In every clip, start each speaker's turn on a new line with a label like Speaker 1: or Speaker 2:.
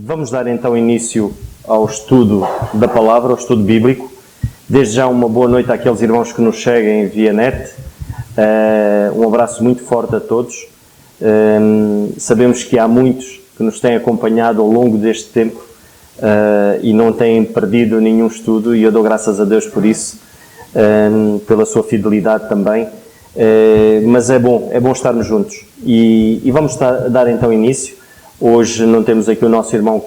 Speaker 1: Vamos dar então início ao estudo da palavra, ao estudo bíblico. Desde já uma boa noite àqueles irmãos que nos seguem via net. Um abraço muito forte a todos. Sabemos que há muitos que nos têm acompanhado ao longo deste tempo e não têm perdido nenhum estudo, e eu dou graças a Deus por isso, pela sua fidelidade também. Mas é bom estarmos juntos. E vamos dar então início. Hoje não temos aqui o nosso irmão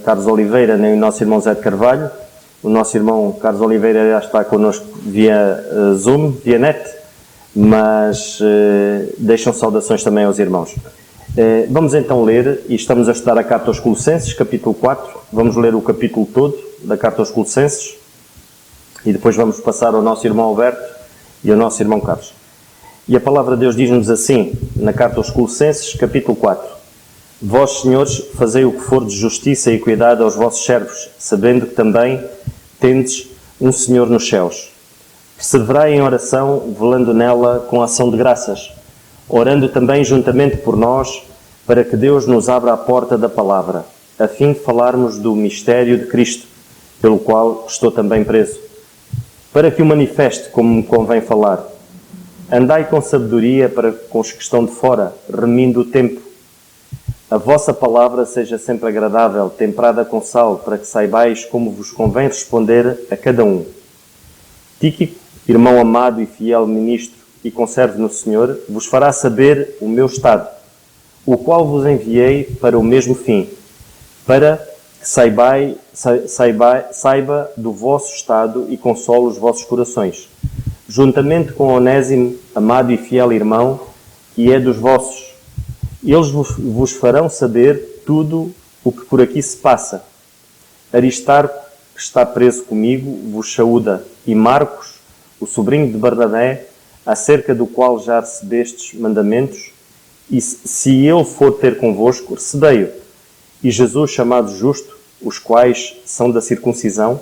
Speaker 1: Carlos Oliveira, nem o nosso irmão Zé de Carvalho. O nosso irmão Carlos Oliveira já está connosco via Zoom, via net, mas deixam saudações também aos irmãos. Vamos então ler, e estamos a estudar a Carta aos Colossenses, capítulo 4. Vamos ler o capítulo todo da Carta aos Colossenses e depois vamos passar ao nosso irmão Alberto e ao nosso irmão Carlos. E a palavra de Deus diz-nos assim, na Carta aos Colossenses, capítulo 4. Vós, senhores, fazei o que for de justiça e equidade aos vossos servos, sabendo que também tendes um Senhor nos céus. Perseverai em oração, velando nela com ação de graças, orando também juntamente por nós, para que Deus nos abra a porta da palavra, a fim de falarmos do mistério de Cristo, pelo qual estou também preso, para que o manifeste como me convém falar. Andai com sabedoria para com os que estão de fora, remindo o tempo. A vossa palavra seja sempre agradável, temperada com sal, para que saibais como vos convém responder a cada um. Tíquico, irmão amado e fiel ministro e conservo no Senhor, vos fará saber o meu estado, o qual vos enviei para o mesmo fim, para que saiba do vosso estado e console os vossos corações, juntamente com Onésimo, amado e fiel irmão, que é dos vossos. Eles vos farão saber tudo o que por aqui se passa. Aristarco, que está preso comigo, vos saúda, e Marcos, o sobrinho de Barnabé, acerca do qual já recebestes mandamentos, e se ele for ter convosco, recebei-o. E Jesus, chamado Justo, os quais são da circuncisão,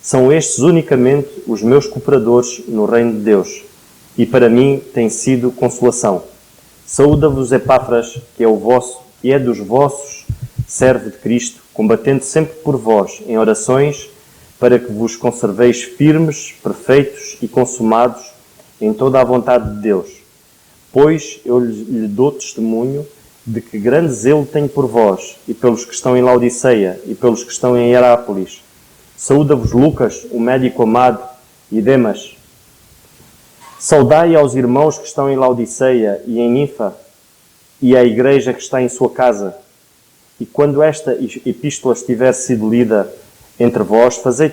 Speaker 1: são estes unicamente os meus cooperadores no reino de Deus, e para mim tem sido consolação. Saúda-vos Epáfras, que é dos vossos, servo de Cristo, combatendo sempre por vós em orações, para que vos conserveis firmes, perfeitos e consumados em toda a vontade de Deus. Pois eu lhe dou testemunho de que grande zelo tenho por vós, e pelos que estão em Laodiceia, e pelos que estão em Hierápolis. Saúda-vos Lucas, o médico amado, e Demas. Saudai aos irmãos que estão em Laodiceia e em Ninfa, e à igreja que está em sua casa. E quando esta epístola estiver sido lida entre vós, fazei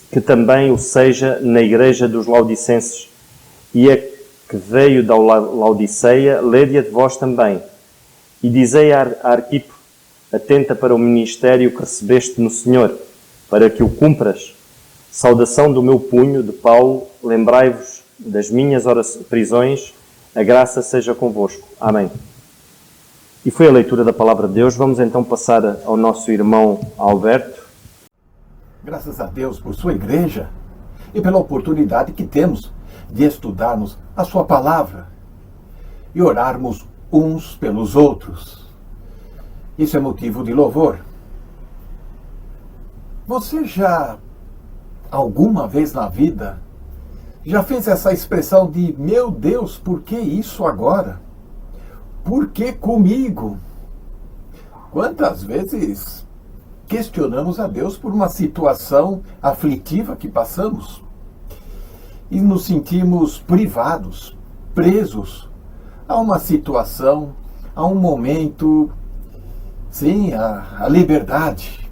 Speaker 1: que também o seja na igreja dos Laodicenses. E a que veio da Laodiceia, lede-a de vós também. E dizei a Arquipo, atenta para o ministério que recebeste no Senhor, para que o cumpras. Saudação do meu punho, de Paulo, lembrai-vos das minhas prisões, a graça seja convosco. Amém. E foi a leitura da palavra de Deus. Vamos então passar ao nosso irmão Alberto.
Speaker 2: Graças a Deus por sua igreja e pela oportunidade que temos de estudarmos a sua palavra e orarmos uns pelos outros. Isso é motivo de louvor. Você já, alguma vez na vida, já fez essa expressão de meu Deus, por que isso agora? Por que comigo? Quantas vezes questionamos a Deus por uma situação aflitiva que passamos e nos sentimos privados, presos a uma situação, a um momento, sim, a liberdade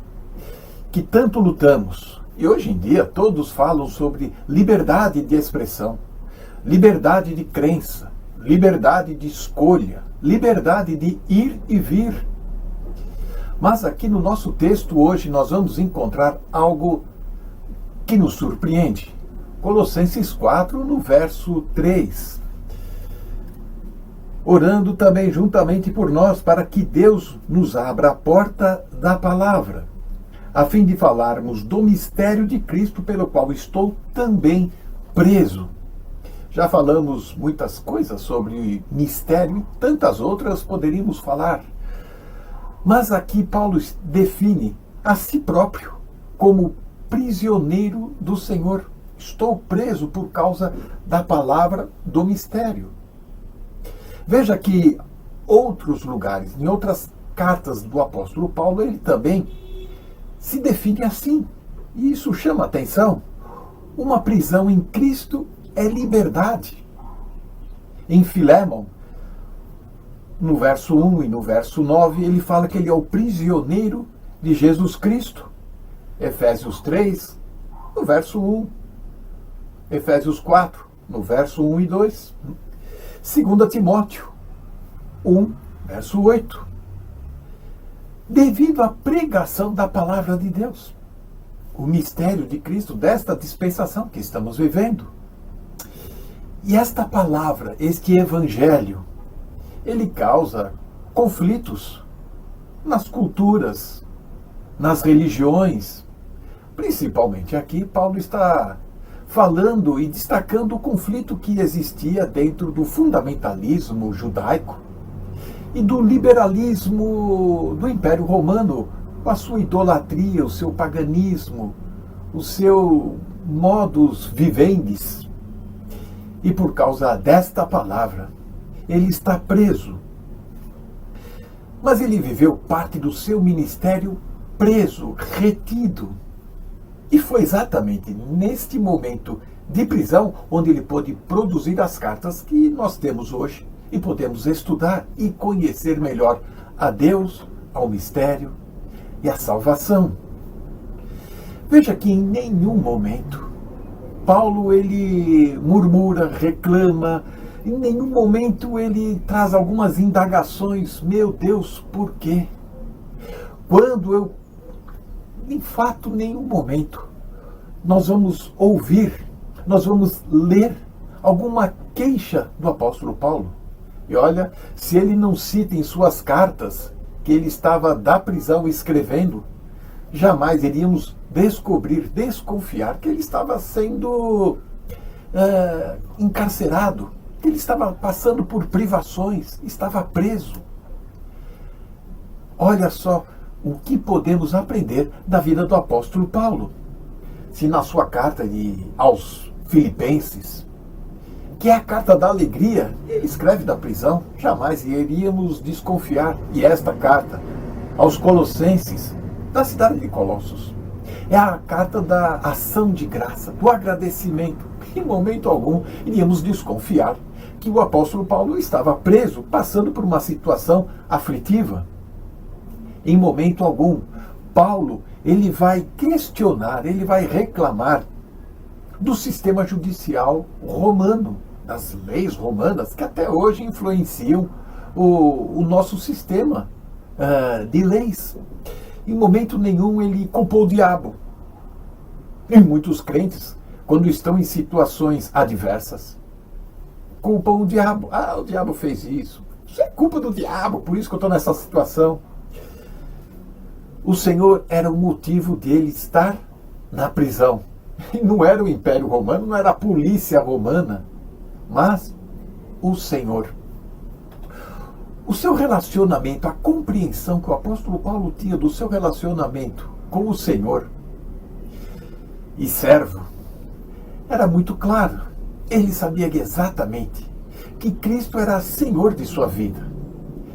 Speaker 2: que tanto lutamos. E hoje em dia todos falam sobre liberdade de expressão, liberdade de crença, liberdade de escolha, liberdade de ir e vir. Mas aqui no nosso texto hoje nós vamos encontrar algo que nos surpreende. Colossenses 4, no verso 3. Orando também juntamente por nós, para que Deus nos abra a porta da palavra, a fim de falarmos do mistério de Cristo, pelo qual estou também preso. Já falamos muitas coisas sobre mistério e tantas outras poderíamos falar. Mas aqui Paulo define a si próprio como prisioneiro do Senhor. Estou preso por causa da palavra do mistério. Veja que outros lugares, em outras cartas do apóstolo Paulo, ele também se define assim. E isso chama atenção. Uma prisão em Cristo é liberdade. Em Filémon, no verso 1 e no verso 9, ele fala que ele é o prisioneiro de Jesus Cristo. Efésios 3, no verso 1. Efésios 4, no verso 1 e 2. 2 Timóteo 1, verso 8. Devido à pregação da palavra de Deus, o mistério de Cristo, desta dispensação que estamos vivendo. E esta palavra, este evangelho, ele causa conflitos nas culturas, nas religiões. Principalmente aqui, Paulo está falando e destacando o conflito que existia dentro do fundamentalismo judaico e do liberalismo do Império Romano, com a sua idolatria, o seu paganismo, o seu modus vivendi. E por causa desta palavra, ele está preso. Mas ele viveu parte do seu ministério preso, retido. E foi exatamente neste momento de prisão onde ele pôde produzir as cartas que nós temos hoje e podemos estudar e conhecer melhor a Deus, ao mistério e a salvação. Veja que em nenhum momento Paulo ele murmura, reclama, em nenhum momento ele traz algumas indagações. Meu Deus, por quê? Em fato, nenhum momento nós vamos ouvir, nós vamos ler alguma queixa do apóstolo Paulo. E olha, se ele não cita em suas cartas que ele estava da prisão escrevendo, jamais iríamos desconfiar que ele estava sendo encarcerado, que ele estava passando por privações, estava preso. Olha só o que podemos aprender da vida do apóstolo Paulo. Se na sua carta aos Filipenses, que é a carta da alegria, ele escreve da prisão, jamais iríamos desconfiar. E esta carta aos Colossenses, da cidade de Colossos, é a carta da ação de graça, do agradecimento. Em momento algum iríamos desconfiar que o apóstolo Paulo estava preso, passando por uma situação aflitiva. Em momento algum, Paulo ele vai questionar, ele vai reclamar do sistema judicial romano, das leis romanas que até hoje influenciam o nosso sistema de leis. Em momento nenhum ele culpou o diabo. E muitos crentes, quando estão em situações adversas, culpam o diabo. Ah, o diabo fez isso. Isso é culpa do diabo, por isso que eu estou nessa situação. O Senhor era o motivo dele estar na prisão. E não era o Império Romano, não era a polícia romana, mas o Senhor. O seu relacionamento, a compreensão que o apóstolo Paulo tinha do seu relacionamento com o Senhor e servo, era muito claro. Ele sabia exatamente que Cristo era Senhor de sua vida.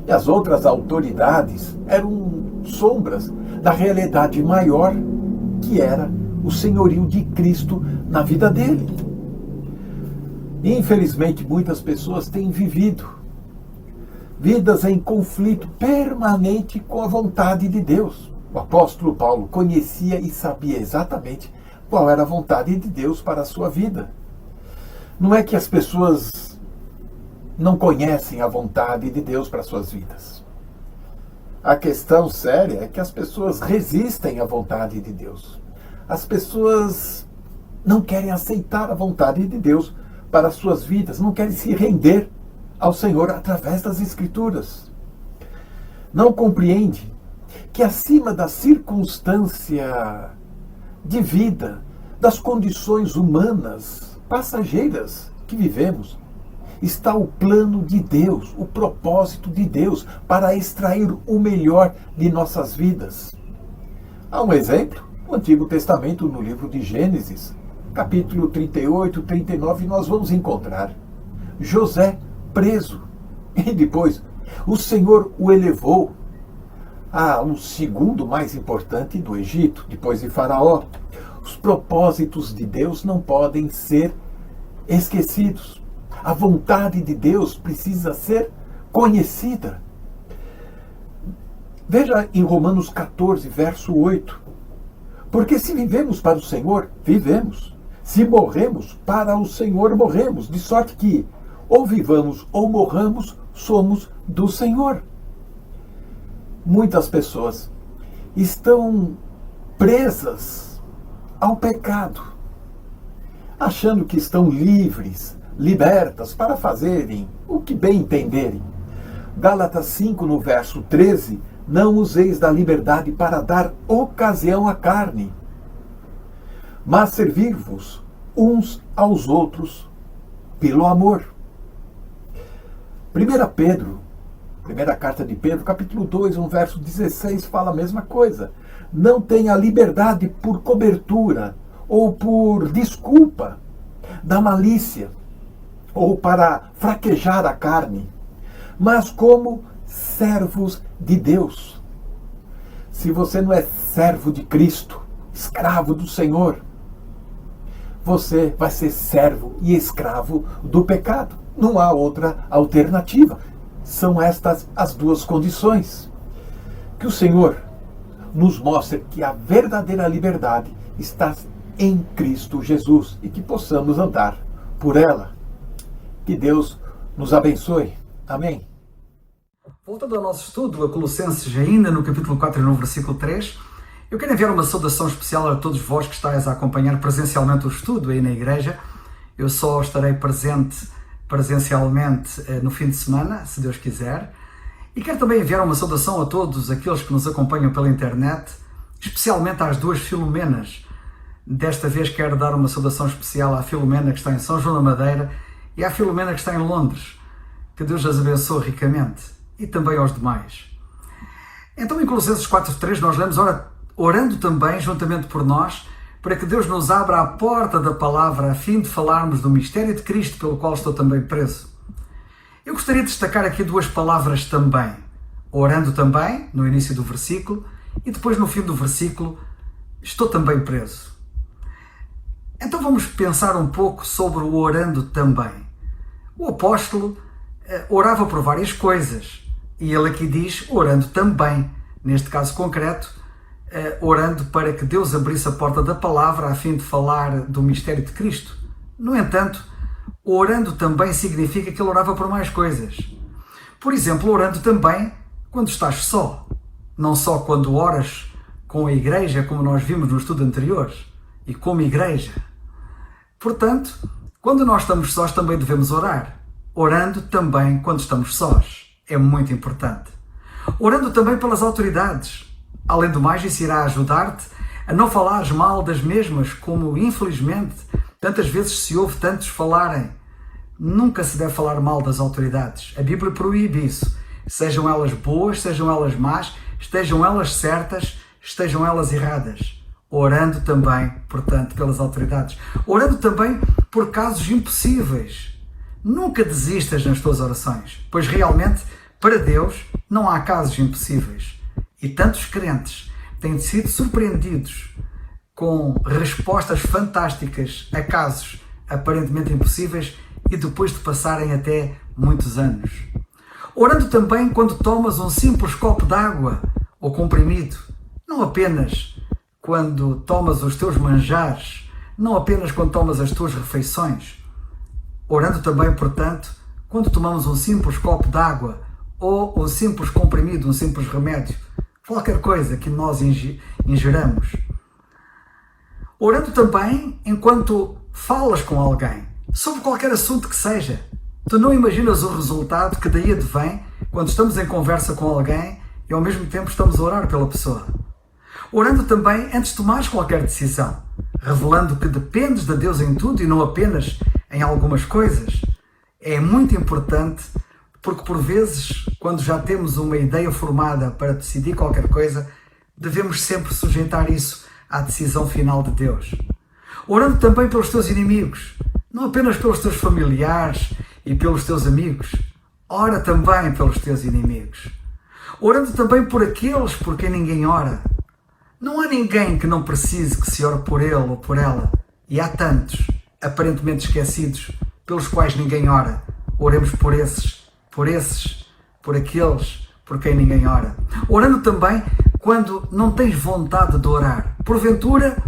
Speaker 2: E as outras autoridades eram sombras da realidade maior, que era o senhorio de Cristo na vida dele. E, infelizmente, muitas pessoas têm vivido vidas em conflito permanente com a vontade de Deus. O apóstolo Paulo conhecia e sabia exatamente qual era a vontade de Deus para a sua vida. Não é que as pessoas não conhecem a vontade de Deus para as suas vidas. A questão séria é que as pessoas resistem à vontade de Deus. As pessoas não querem aceitar a vontade de Deus para as suas vidas, não querem se render ao Senhor através das Escrituras. Não compreende que acima da circunstância de vida, das condições humanas, passageiras que vivemos, está o plano de Deus, o propósito de Deus para extrair o melhor de nossas vidas. Há um exemplo no Antigo Testamento, no livro de Gênesis, capítulo 38, 39, nós vamos encontrar José preso. E depois o Senhor o elevou o segundo mais importante do Egito, depois de Faraó. Os propósitos de Deus não podem ser esquecidos. A vontade de Deus precisa ser conhecida. Veja em Romanos 14, verso 8. Porque se vivemos para o Senhor, vivemos. Se morremos, para o Senhor morremos. De sorte que, ou vivamos ou morramos, somos do Senhor. Muitas pessoas estão presas ao pecado, achando que estão livres, libertas para fazerem o que bem entenderem. Gálatas 5, no verso 13, não useis da liberdade para dar ocasião à carne, mas servir-vos uns aos outros pelo amor. 1 Pedro, primeira carta de Pedro, capítulo 2, no verso 16, fala a mesma coisa. Não tenha liberdade por cobertura ou por desculpa da malícia ou para fraquejar a carne, mas como servos de Deus. Se você não é servo de Cristo, escravo do Senhor, você vai ser servo e escravo do pecado. Não há outra alternativa. São estas as duas condições. Que o Senhor nos mostre que a verdadeira liberdade está em Cristo Jesus e que possamos andar por ela. Que Deus nos abençoe. Amém.
Speaker 3: Voltando ao nosso estudo, a Colossenses, ainda no capítulo 4 e no versículo 3, eu quero enviar uma saudação especial a todos vós que estáis a acompanhar presencialmente o estudo aí na igreja. Eu só estarei presente presencialmente no fim de semana, se Deus quiser. E quero também enviar uma saudação a todos aqueles que nos acompanham pela internet, especialmente às duas Filomenas. Desta vez quero dar uma saudação especial à Filomena que está em São João da Madeira e à Filomena que está em Londres. Que Deus as abençoe ricamente e também aos demais. Então em Colossenses 4:3 nós lemos, orando também juntamente por nós, para que Deus nos abra a porta da palavra a fim de falarmos do mistério de Cristo, pelo qual estou também preso. Eu gostaria de destacar aqui duas palavras também. Orando também, no início do versículo, e depois no fim do versículo, estou também preso. Então vamos pensar um pouco sobre o orando também. O apóstolo orava por várias coisas, e ele aqui diz orando também, neste caso concreto, orando para que Deus abrisse a porta da palavra a fim de falar do mistério de Cristo. No entanto, orando também significa que ele orava por mais coisas. Por exemplo, orando também quando estás só. Não só quando oras com a igreja, como nós vimos no estudo anterior, e como igreja. Portanto, quando nós estamos sós também devemos orar. Orando também quando estamos sós. É muito importante. Orando também pelas autoridades. Além do mais, isso irá ajudar-te a não falares mal das mesmas, como infelizmente tantas vezes se ouve tantos falarem. Nunca se deve falar mal das autoridades. A Bíblia proíbe isso. Sejam elas boas, sejam elas más, estejam elas certas, estejam elas erradas. Orando também, portanto, pelas autoridades. Orando também por casos impossíveis. Nunca desistas nas tuas orações, pois realmente, para Deus, não há casos impossíveis. E tantos crentes têm sido surpreendidos com respostas fantásticas a casos aparentemente impossíveis e depois de passarem até muitos anos. Orando também quando tomas um simples copo de água ou comprimido, não apenas quando tomas os teus manjares, não apenas quando tomas as tuas refeições. Orando também, portanto, quando tomamos um simples copo de água ou um simples comprimido, um simples remédio, qualquer coisa que nós ingeramos. Orando também enquanto falas com alguém, sobre qualquer assunto que seja. Tu não imaginas o resultado que daí advém quando estamos em conversa com alguém e ao mesmo tempo estamos a orar pela pessoa. Orando também antes de tomares qualquer decisão, revelando que dependes de Deus em tudo e não apenas em algumas coisas. é muito importante, porque por vezes, quando já temos uma ideia formada para decidir qualquer coisa, devemos sempre sujeitar isso à decisão final de Deus. Orando também pelos teus inimigos, não apenas pelos teus familiares e pelos teus amigos. Ora também pelos teus inimigos. Orando também por aqueles por quem ninguém ora. Não há ninguém que não precise que se ore por ele ou por ela. E há tantos, aparentemente esquecidos, pelos quais ninguém ora. Oremos por aqueles por quem ninguém ora. Orando também quando não tens vontade de orar. Porventura,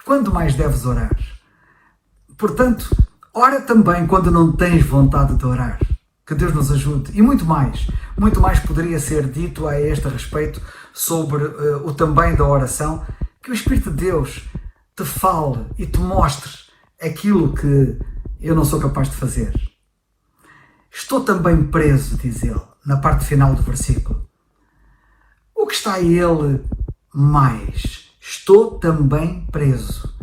Speaker 3: quando mais deves orar? Portanto, ora também quando não tens vontade de orar. Que Deus nos ajude. E muito mais poderia ser dito a este respeito sobre o também da oração. Que o Espírito de Deus te fale e te mostre aquilo que eu não sou capaz de fazer. Estou também preso, diz ele, na parte final do versículo. O que está ele mais? Estou também preso.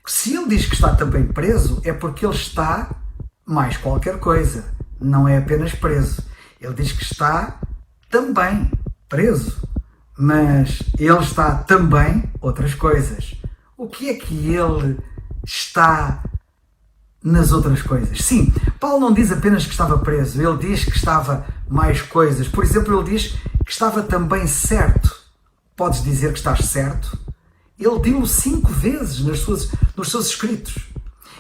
Speaker 3: Se ele diz que está também preso, é porque ele está mais qualquer coisa. Não é apenas preso. Ele diz que está também preso. Mas ele está também outras coisas. O que é que ele está nas outras coisas? Sim, Paulo não diz apenas que estava preso. Ele diz que estava mais coisas. Por exemplo, ele diz que estava também certo. Podes dizer que estás certo? Ele deu 5 vezes nos seus escritos.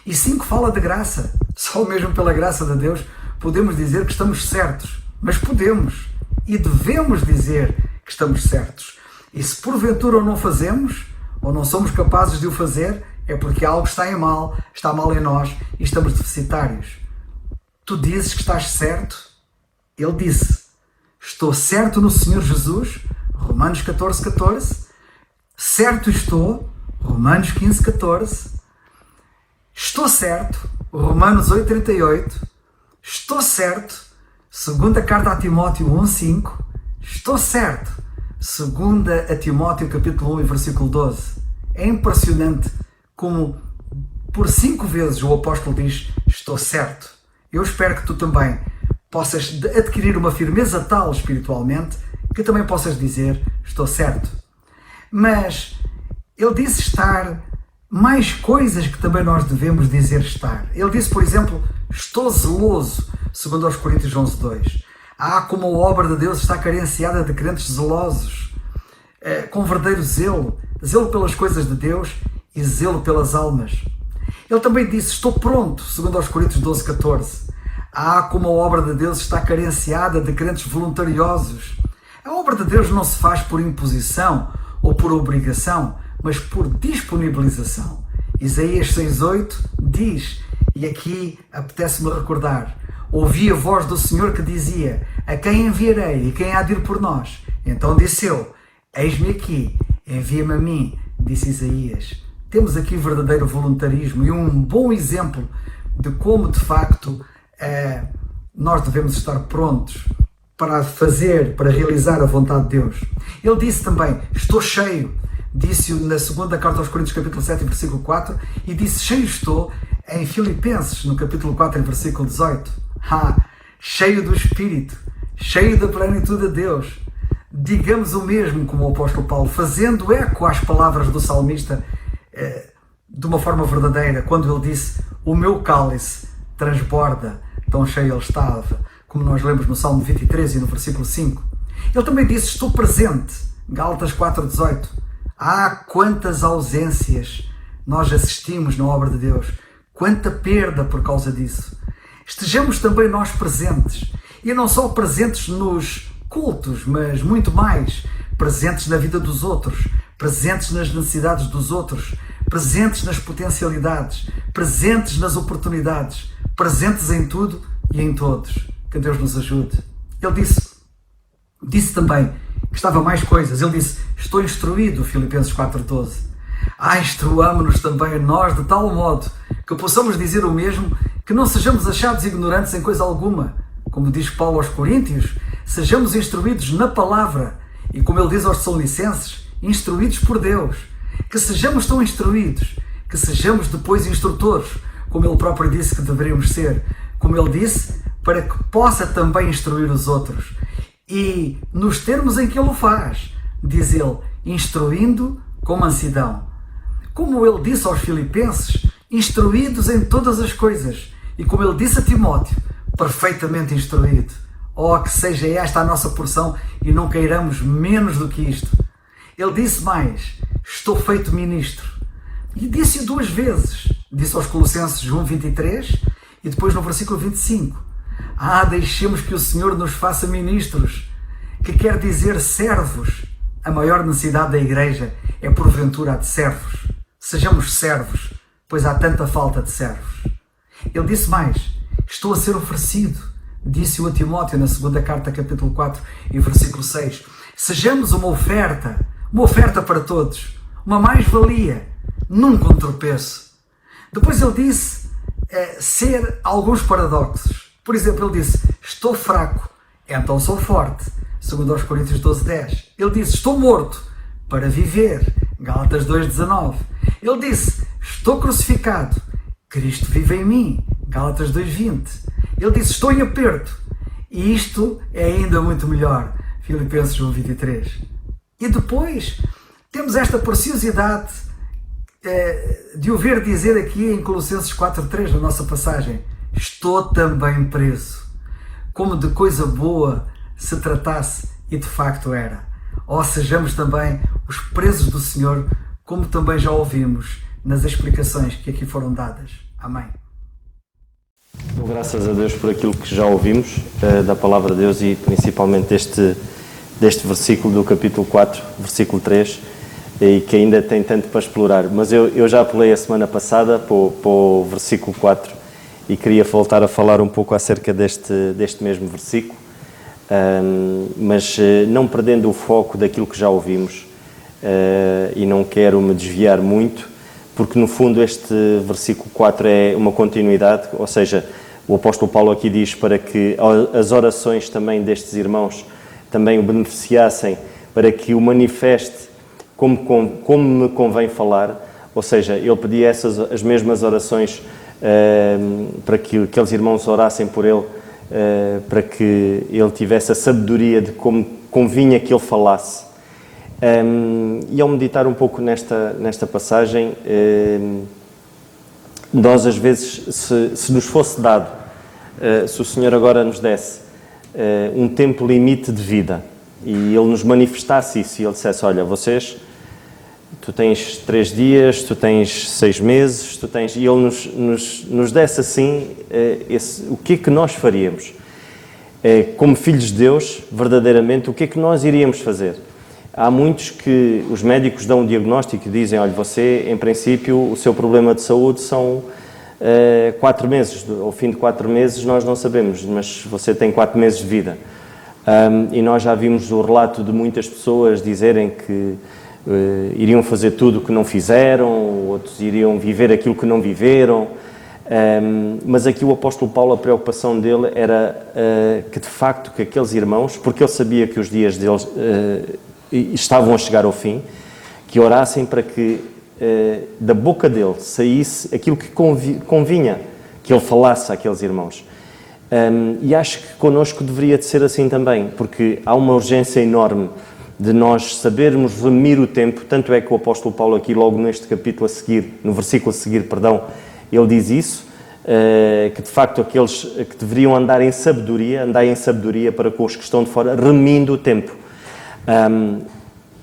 Speaker 3: E 5 fala de graça. Só mesmo pela graça de Deus podemos dizer que estamos certos. Mas podemos e devemos dizer que estamos certos. E se porventura o não fazemos, ou não somos capazes de o fazer, é porque algo está mal em nós e estamos deficitários. Tu dizes que estás certo? Ele disse, estou certo no Senhor Jesus, Romanos 14:14. Certo estou, Romanos 15:14. Estou certo, Romanos 8:38. Estou certo, segunda carta a Timóteo 1:5. Estou certo, segunda a Timóteo capítulo 1 e versículo 12. É impressionante como por 5 vezes o apóstolo diz, estou certo. Eu espero que tu também possas adquirir uma firmeza tal espiritualmente que também possas dizer, estou certo. Mas ele disse estar mais coisas que também nós devemos dizer estar. Ele disse, por exemplo, estou zeloso, segundo aos Coríntios 11:2. Como a obra de Deus está carenciada de crentes zelosos, com verdadeiro zelo pelas coisas de Deus e zelo pelas almas. Ele também disse, estou pronto, segundo aos Coríntios 12:14. Como a obra de Deus está carenciada de crentes voluntariosos. A obra de Deus não se faz por imposição ou por obrigação, mas por disponibilização. Isaías 6:8 diz, e aqui apetece-me recordar, ouvi a voz do Senhor que dizia, a quem enviarei e quem há de ir por nós? Então disse eu, eis-me aqui, envia-me a mim, disse Isaías. Temos aqui verdadeiro voluntarismo e um bom exemplo de como de facto nós devemos estar prontos para realizar a vontade de Deus. Ele disse também, estou cheio, disse-o na segunda carta aos Coríntios capítulo 7 versículo 4 e disse, cheio estou em Filipenses no capítulo 4 versículo 18. Cheio do Espírito, cheio da plenitude de Deus. Digamos o mesmo como o apóstolo Paulo, fazendo eco às palavras do salmista de uma forma verdadeira, quando ele disse, o meu cálice transborda, tão cheio ele estava, como nós lemos no Salmo 23 e no versículo 5. Ele também disse, estou presente, Gálatas 4:18. Quantas ausências nós assistimos na obra de Deus, quanta perda por causa disso. Estejamos também nós presentes, e não só presentes nos cultos, mas muito mais, presentes na vida dos outros, presentes nas necessidades dos outros, presentes nas potencialidades, presentes nas oportunidades, presentes em tudo e em todos. Que Deus nos ajude. Ele disse também que estava mais coisas. Ele disse, estou instruído, Filipenses 4:12. Instruamo-nos também nós de tal modo que possamos dizer o mesmo, que não sejamos achados ignorantes em coisa alguma. Como diz Paulo aos Coríntios, sejamos instruídos na palavra. E como ele diz aos Tessalonicenses, instruídos por Deus. Que sejamos tão instruídos, que sejamos depois instrutores, como ele próprio disse que deveríamos ser, como ele disse, para que possa também instruir os outros. E nos termos em que ele o faz, diz ele, instruindo com mansidão. Como ele disse aos Filipenses, instruídos em todas as coisas. E como ele disse a Timóteo, perfeitamente instruído. Oh, que seja esta a nossa porção e não queiramos menos do que isto. Ele disse mais, estou feito ministro. E disse-o 2 vezes. Disse aos Colossenses 1:23 e depois no versículo 25. Deixemos que o Senhor nos faça ministros, que quer dizer servos. A maior necessidade da igreja é porventura a de servos. Sejamos servos, pois há tanta falta de servos. Ele disse mais, estou a ser oferecido. Disse-o a Timóteo na segunda carta, capítulo 4 e versículo 6. Sejamos uma oferta para todos, uma mais-valia, nunca um tropeço. Depois ele disse ser alguns paradoxos. Por exemplo, ele disse, estou fraco, então sou forte. Segundo aos Coríntios 12:10. Ele disse, estou morto para viver. Gálatas 2:19. Ele disse, estou crucificado, Cristo vive em mim. Gálatas 2:20. Ele disse, estou em aperto. E isto é ainda muito melhor. Filipenses 1:23. E depois temos esta preciosidade de o ver dizer aqui em Colossenses 4:3, na nossa passagem, estou também preso. Como de coisa boa se tratasse, e de facto era. Sejamos também os presos do Senhor, como também já ouvimos nas explicações que aqui foram dadas. Amém.
Speaker 1: Graças a Deus por aquilo que já ouvimos da Palavra de Deus e principalmente deste versículo do capítulo 4, versículo 3, e que ainda tem tanto para explorar. Mas eu já apelei a semana passada para o versículo 4 e queria voltar a falar um pouco acerca deste mesmo versículo, mas não perdendo o foco daquilo que já ouvimos, e não quero me desviar muito, porque no fundo este versículo 4 é uma continuidade, ou seja, o apóstolo Paulo aqui diz para que as orações também destes irmãos também o beneficiassem, para que o manifeste como me convém falar, ou seja, ele pedia as mesmas orações para que aqueles irmãos orassem por ele, para que ele tivesse a sabedoria de como convinha que ele falasse. E ao meditar um pouco nesta passagem, nós às vezes, se nos fosse dado, se o Senhor agora nos desse um tempo limite de vida e Ele nos manifestasse isso e Ele dissesse, olha, tu tens 3 dias, tu tens 6 meses, e Ele nos desse assim, o que é que nós faríamos? Como filhos de Deus, verdadeiramente, o que é que nós iríamos fazer? Há muitos que os médicos dão um diagnóstico e dizem, olha, você, em princípio, o seu problema de saúde são 4 meses. Ao fim de 4 meses nós não sabemos, mas você tem 4 meses de vida. E nós já vimos o relato de muitas pessoas dizerem que iriam fazer tudo o que não fizeram, outros iriam viver aquilo que não viveram. Mas aqui o apóstolo Paulo, a preocupação dele era que de facto que aqueles irmãos, porque ele sabia que os dias deles estavam a chegar ao fim, que orassem para que da boca dele saísse aquilo que convinha que ele falasse àqueles irmãos. E acho que connosco deveria de ser assim também, porque há uma urgência enorme de nós sabermos remir o tempo, tanto é que o apóstolo Paulo aqui logo neste capítulo a seguir, no versículo a seguir, ele diz isso, que de facto aqueles que deveriam andar em sabedoria para com os que estão de fora, remindo o tempo.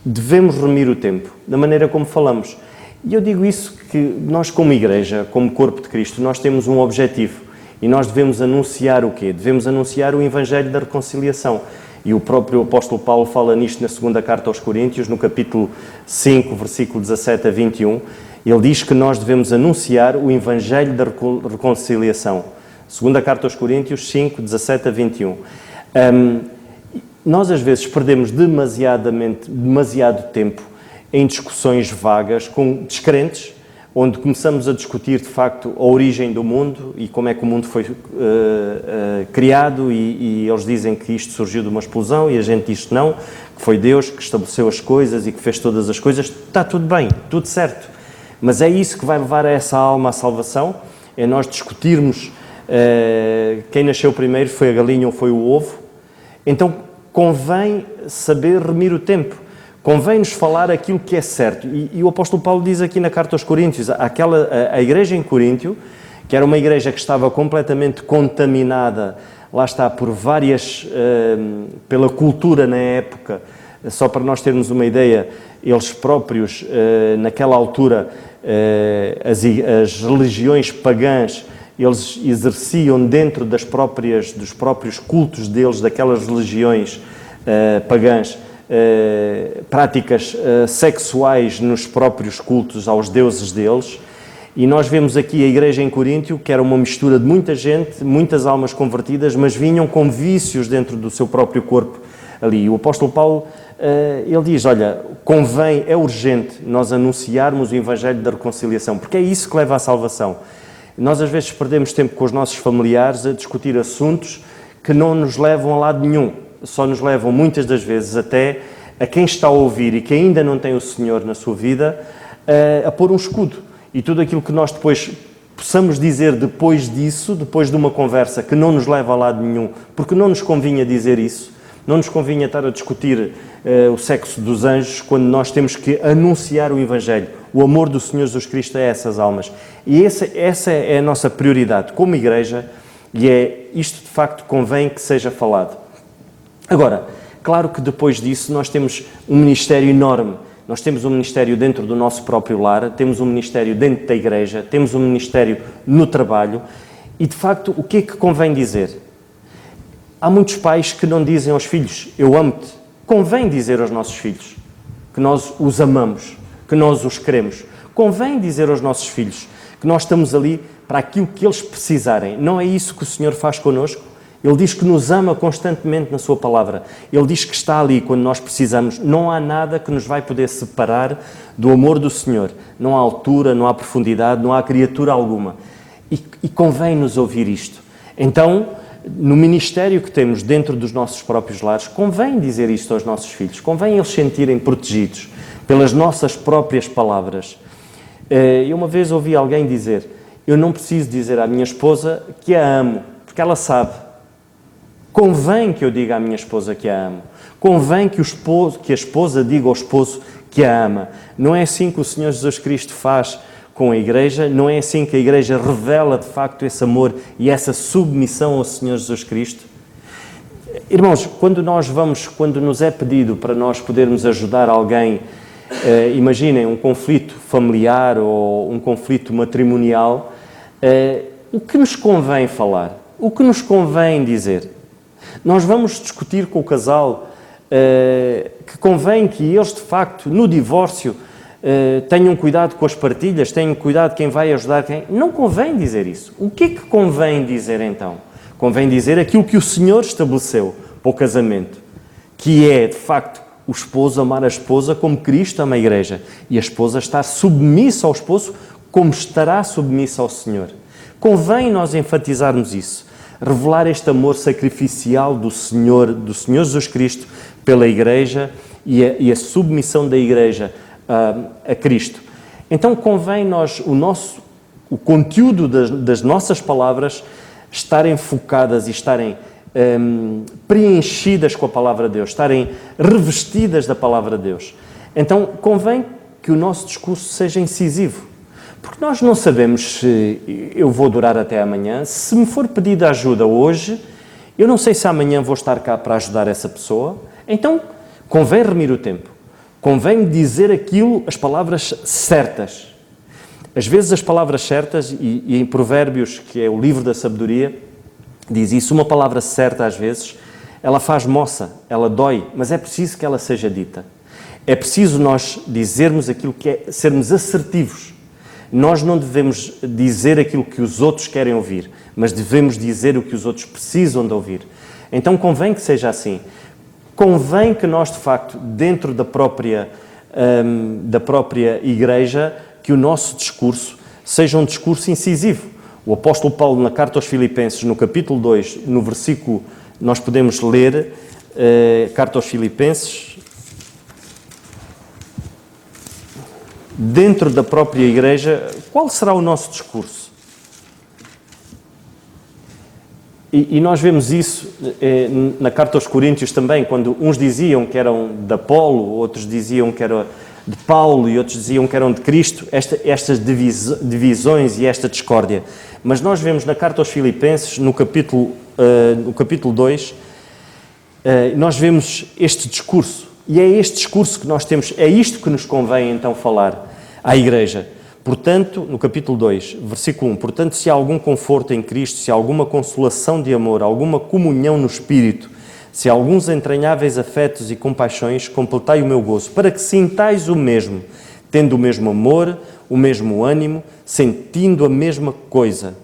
Speaker 1: Devemos remir o tempo, da maneira como falamos. E eu digo isso que nós como igreja, como corpo de Cristo, nós temos um objetivo e nós devemos anunciar o quê? Devemos anunciar o Evangelho da Reconciliação. E o próprio apóstolo Paulo fala nisto na segunda carta aos Coríntios, no capítulo 5, versículo 17 a 21. Ele diz que nós devemos anunciar o Evangelho da Reconciliação. Segunda carta aos Coríntios 5, 17 a 21. Nós às vezes perdemos demasiado tempo em discussões vagas com descrentes, onde começamos a discutir de facto a origem do mundo e como é que o mundo foi criado e eles dizem que isto surgiu de uma explosão e a gente diz que não, que foi Deus que estabeleceu as coisas e que fez todas as coisas. Está tudo bem, tudo certo. Mas é isso que vai levar a essa alma à salvação, é nós discutirmos Quem nasceu primeiro foi a galinha ou foi o ovo? Então convém saber remir o tempo, convém-nos falar aquilo que é certo. E o apóstolo Paulo diz aqui na carta aos Coríntios, a igreja em Coríntio, que era uma igreja que estava completamente contaminada, lá está, por pela cultura na época. Só para nós termos uma ideia, eles próprios, naquela altura, as religiões pagãs, eles exerciam dentro dos próprios cultos deles, daquelas religiões pagãs, práticas sexuais nos próprios cultos aos deuses deles. E nós vemos aqui a igreja em Coríntio, que era uma mistura de muita gente, muitas almas convertidas, mas vinham com vícios dentro do seu próprio corpo ali. E o apóstolo Paulo, ele diz, olha, convém, é urgente nós anunciarmos o Evangelho da reconciliação, porque é isso que leva à salvação. Nós às vezes perdemos tempo com os nossos familiares a discutir assuntos que não nos levam a lado nenhum, só nos levam muitas das vezes até a quem está a ouvir e que ainda não tem o Senhor na sua vida, a pôr um escudo. E tudo aquilo que nós depois possamos dizer depois disso, depois de uma conversa que não nos leva a lado nenhum, porque não nos convinha dizer isso, não nos convinha estar a discutir o sexo dos anjos, quando nós temos que anunciar o Evangelho. O amor do Senhor Jesus Cristo a essas almas. E essa é a nossa prioridade como igreja, e isto de facto convém que seja falado. Agora, claro que depois disso nós temos um ministério enorme. Nós temos um ministério dentro do nosso próprio lar, temos um ministério dentro da igreja, temos um ministério no trabalho e, de facto, o que é que convém dizer? Há muitos pais que não dizem aos filhos, eu amo-te. Convém dizer aos nossos filhos que nós os amamos, que nós os queremos. Convém dizer aos nossos filhos que nós estamos ali para aquilo que eles precisarem. Não é isso que o Senhor faz connosco? Ele diz que nos ama constantemente na sua palavra. Ele diz que está ali quando nós precisamos. Não há nada que nos vai poder separar do amor do Senhor. Não há altura, não há profundidade, não há criatura alguma. E convém-nos ouvir isto. Então, no ministério que temos dentro dos nossos próprios lares, convém dizer isto aos nossos filhos. Convém eles sentirem protegidos pelas nossas próprias palavras. Eu uma vez ouvi alguém dizer, eu não preciso dizer à minha esposa que a amo, porque ela sabe. Convém que eu diga à minha esposa que a amo. Convém que a esposa diga ao esposo que a ama. Não é assim que o Senhor Jesus Cristo faz com a Igreja, não é assim que a Igreja revela de facto esse amor e essa submissão ao Senhor Jesus Cristo. Irmãos, quando nos é pedido para nós podermos ajudar alguém, imaginem um conflito familiar ou um conflito matrimonial, o que nos convém falar? O que nos convém dizer? Nós vamos discutir com o casal que convém que eles, de facto, no divórcio, tenham cuidado com as partilhas, tenham cuidado quem vai ajudar quem. Não convém dizer isso. O que é que convém dizer, então? Convém dizer aquilo que o Senhor estabeleceu para o casamento, que é, de facto, o esposo amar a esposa como Cristo ama a Igreja e a esposa estar submissa ao esposo como estará submissa ao Senhor. Convém nós enfatizarmos isso. Revelar este amor sacrificial do Senhor Jesus Cristo pela Igreja e a submissão da Igreja a Cristo. Então convém o conteúdo das nossas palavras estarem focadas e estarem preenchidas com a Palavra de Deus, estarem revestidas da Palavra de Deus. Então convém que o nosso discurso seja incisivo. Porque nós não sabemos se eu vou durar até amanhã. Se me for pedida ajuda hoje, eu não sei se amanhã vou estar cá para ajudar essa pessoa. Então, convém remir o tempo. Convém dizer as palavras certas. Às vezes as palavras certas, e em Provérbios, que é o livro da sabedoria, diz isso, uma palavra certa às vezes, ela faz moça, ela dói, mas é preciso que ela seja dita. É preciso nós dizermos aquilo que é, sermos assertivos. Nós não devemos dizer aquilo que os outros querem ouvir, mas devemos dizer o que os outros precisam de ouvir. Então convém que seja assim. Convém que nós, de facto, dentro da própria Igreja, que o nosso discurso seja um discurso incisivo. O apóstolo Paulo, na carta aos Filipenses, no capítulo 2, no versículo, nós podemos ler, carta aos Filipenses, dentro da própria Igreja, qual será o nosso discurso? E nós vemos isso na carta aos Coríntios também, quando uns diziam que eram de Apolo, outros diziam que eram de Paulo e outros diziam que eram de Cristo, estas divisões e esta discórdia. Mas nós vemos na carta aos Filipenses, no capítulo 2, nós vemos este discurso. E é este discurso que nós temos, é isto que nos convém então falar à Igreja. Portanto, no capítulo 2, versículo 1, portanto, se há algum conforto em Cristo, se há alguma consolação de amor, alguma comunhão no Espírito, se há alguns entranháveis afetos e compaixões, completai o meu gozo, para que sintais o mesmo, tendo o mesmo amor, o mesmo ânimo, sentindo a mesma coisa.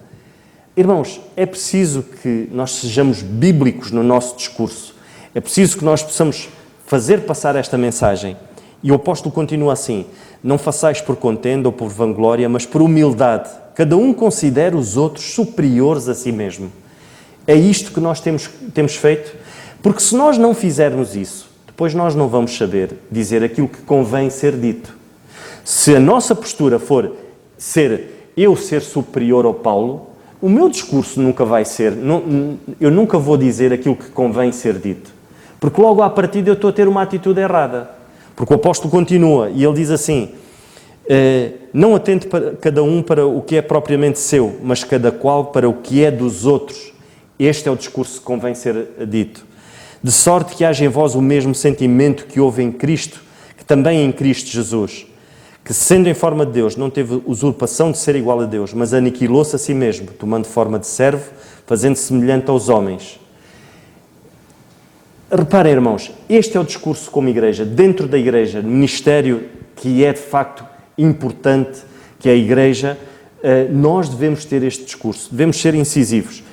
Speaker 1: Irmãos, é preciso que nós sejamos bíblicos no nosso discurso. É preciso que nós possamos fazer passar esta mensagem. E o apóstolo continua assim: não façais por contenda ou por vanglória, mas por humildade. Cada um considere os outros superiores a si mesmo. É isto que nós temos feito, porque se nós não fizermos isso, depois nós não vamos saber dizer aquilo que convém ser dito. Se a nossa postura for ser superior ao Paulo, o meu discurso nunca vai ser, eu nunca vou dizer aquilo que convém ser dito, porque logo à partida eu estou a ter uma atitude errada. Porque o apóstolo continua e ele diz assim: não atente para cada um para o que é propriamente seu, mas cada qual para o que é dos outros. Este é o discurso que convém ser dito. De sorte que haja em vós o mesmo sentimento que houve em Cristo, que também em Cristo Jesus, que sendo em forma de Deus, não teve usurpação de ser igual a Deus, mas aniquilou-se a si mesmo, tomando forma de servo, fazendo-se semelhante aos homens. Reparem, irmãos, este é o discurso como igreja, dentro da igreja, ministério que é de facto importante, que é a igreja, nós devemos ter este discurso, devemos ser incisivos.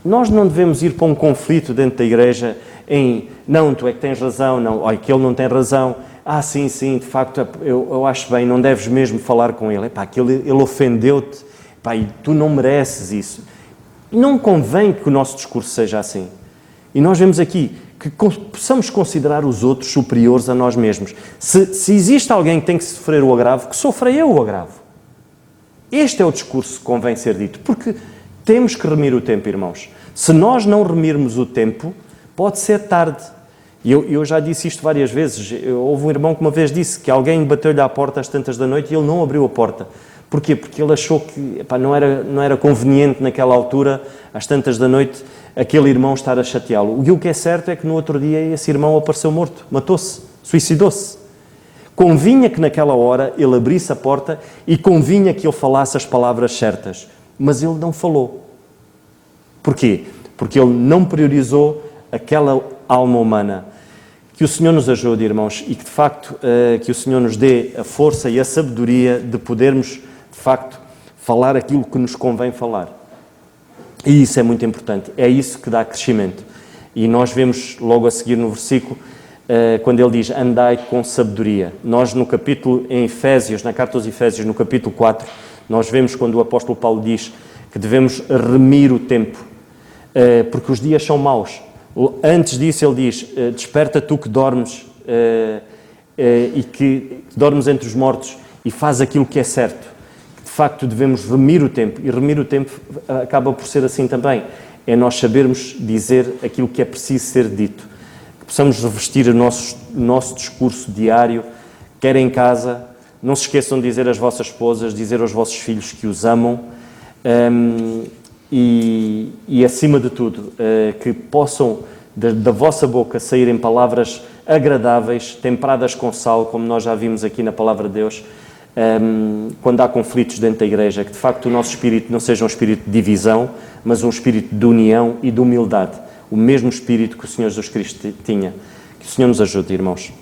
Speaker 1: Nós não devemos ir para um conflito dentro da igreja em, não, tu é que tens razão, não, olha, que ele não tem razão, sim, de facto, eu acho bem, não deves mesmo falar com ele, ele ofendeu-te, e tu não mereces isso. Não convém que o nosso discurso seja assim. E nós vemos aqui que possamos considerar os outros superiores a nós mesmos. Se existe alguém que tem que sofrer o agravo, que sofra eu o agravo. Este é o discurso que convém ser dito, porque temos que remir o tempo, irmãos. Se nós não remirmos o tempo, pode ser tarde. E eu já disse isto várias vezes. Houve um irmão que uma vez disse que alguém bateu-lhe à porta às tantas da noite e ele não abriu a porta. Porquê? Porque ele achou que não era conveniente naquela altura, às tantas da noite, aquele irmão estar a chateá-lo. E o que é certo é que no outro dia esse irmão apareceu morto, matou-se, suicidou-se. Convinha que naquela hora ele abrisse a porta e convinha que ele falasse as palavras certas. Mas ele não falou. Porquê? Porque ele não priorizou aquela alma humana. Que o Senhor nos ajude, irmãos, e que de facto que o Senhor nos dê a força e a sabedoria de podermos, de facto, falar aquilo que nos convém falar. E isso é muito importante, é isso que dá crescimento. E nós vemos logo a seguir no versículo, quando ele diz, andai com sabedoria. Nós no capítulo, em Efésios, na carta aos Efésios, no capítulo 4, nós vemos quando o apóstolo Paulo diz que devemos remir o tempo, porque os dias são maus. Antes disso ele diz, desperta tu que dormes, e que dormes entre os mortos, e faz aquilo que é certo. De facto, devemos remir o tempo, e remir o tempo acaba por ser assim também. É nós sabermos dizer aquilo que é preciso ser dito. Que possamos revestir o nosso discurso diário, quer em casa, não se esqueçam de dizer às vossas esposas, dizer aos vossos filhos que os amam, e acima de tudo, que possam da vossa boca saírem palavras agradáveis, temperadas com sal, como nós já vimos aqui na Palavra de Deus, quando há conflitos dentro da igreja, que de facto o nosso espírito não seja um espírito de divisão, mas um espírito de união e de humildade, o mesmo espírito que o Senhor Jesus Cristo tinha. Que o Senhor nos ajude, irmãos.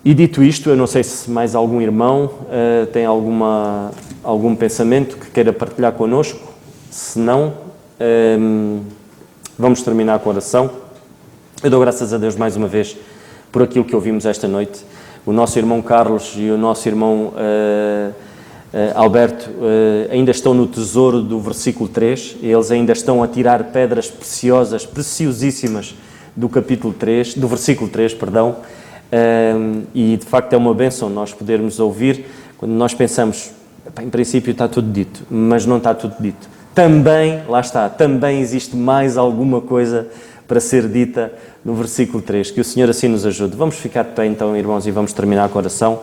Speaker 1: E dito isto, eu não sei se mais algum irmão tem algum pensamento que queira partilhar connosco. Se não, vamos terminar com a oração. Eu dou graças a Deus mais uma vez por aquilo que ouvimos esta noite. O nosso irmão Carlos e o nosso irmão Alberto ainda estão no tesouro do versículo 3, eles ainda estão a tirar pedras preciosas, preciosíssimas do capítulo 3, do versículo 3, perdão, e de facto é uma bênção nós podermos ouvir, quando nós pensamos, em princípio está tudo dito, mas não está tudo dito. também, lá está, também existe mais alguma coisa para ser dita no versículo 3. Que o Senhor assim nos ajude. Vamos ficar de pé então, irmãos, e vamos terminar com a oração.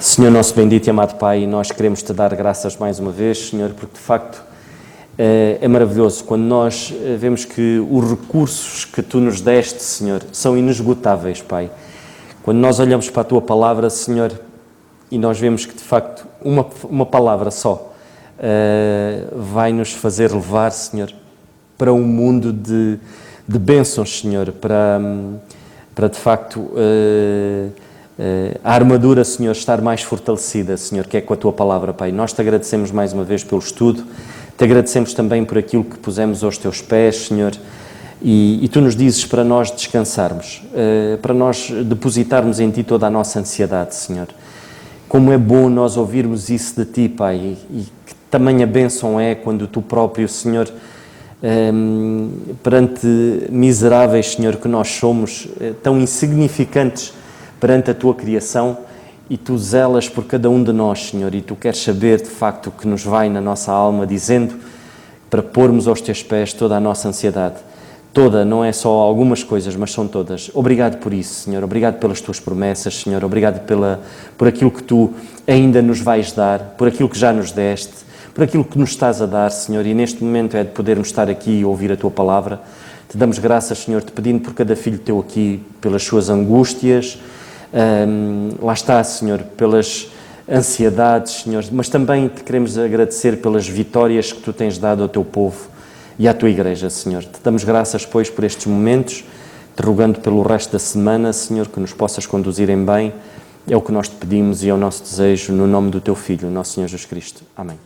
Speaker 1: Senhor nosso bendito e amado Pai, nós queremos Te dar graças mais uma vez, Senhor, porque de facto é maravilhoso quando nós vemos que os recursos que Tu nos deste, Senhor, são inesgotáveis, Pai. Quando nós olhamos para a Tua palavra, Senhor, e nós vemos que de facto uma palavra só vai nos fazer levar, Senhor, para um mundo de bênçãos, Senhor, para de facto a armadura, Senhor, estar mais fortalecida, Senhor, que é com a Tua palavra, Pai. Nós Te agradecemos mais uma vez pelo estudo, Te agradecemos também por aquilo que pusemos aos Teus pés, Senhor, e Tu nos dizes para nós descansarmos, para nós depositarmos em Ti toda a nossa ansiedade, Senhor. Como é bom nós ouvirmos isso de Ti, Pai, e que tamanha bênção é quando Tu próprio, Senhor, perante miseráveis, Senhor, que nós somos, tão insignificantes perante a Tua criação, e Tu zelas por cada um de nós, Senhor, e Tu queres saber de facto o que nos vai na nossa alma, dizendo para pormos aos Teus pés toda a nossa ansiedade. Toda, não é só algumas coisas, mas são todas. Obrigado por isso, Senhor, obrigado pelas Tuas promessas, Senhor, obrigado por aquilo que Tu ainda nos vais dar, por aquilo que já nos deste, por aquilo que nos estás a dar, Senhor, e neste momento é de podermos estar aqui e ouvir a Tua palavra. Te damos graças, Senhor, Te pedindo por cada filho Teu aqui, pelas suas angústias, lá está, Senhor, pelas ansiedades, Senhor, mas também Te queremos agradecer pelas vitórias que Tu tens dado ao Teu povo e à Tua Igreja, Senhor. Te damos graças, pois, por estes momentos, Te rogando pelo resto da semana, Senhor, que nos possas conduzir em bem. É o que nós Te pedimos e é o nosso desejo, no nome do Teu Filho, nosso Senhor Jesus Cristo. Amém.